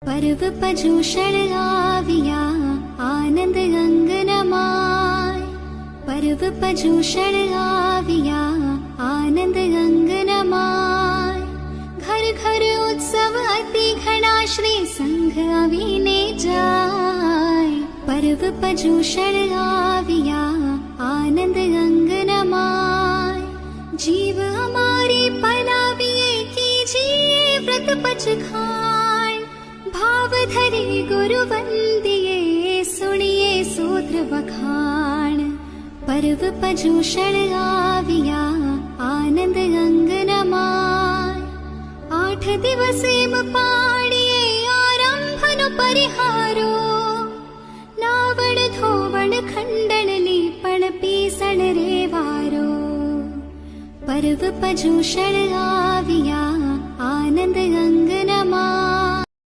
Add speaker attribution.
Speaker 1: पर्व पजूषण आविया आनंद अंगनमाय। पर्व पजूषण आविया आनंद अंगनमाय। घर घर उत्सव अति घना श्री संघ आवीने जाय। पर्व पजूषण आविया आनंद अंगनमाय। जीव हमारी पलाविए कीजिए व्रत पच खान। भाव धरे गुरु वंदिए सुनिए सूत्र बखान। पर्व पजूषण आविया आनंद अंगनमाय। 8 दिवसेम पाणिये आरंभनु परिहारो। नावण धोवण खंडन लीपण पीसण रेवारो। पर्व पजूषण आविया आनंद अंग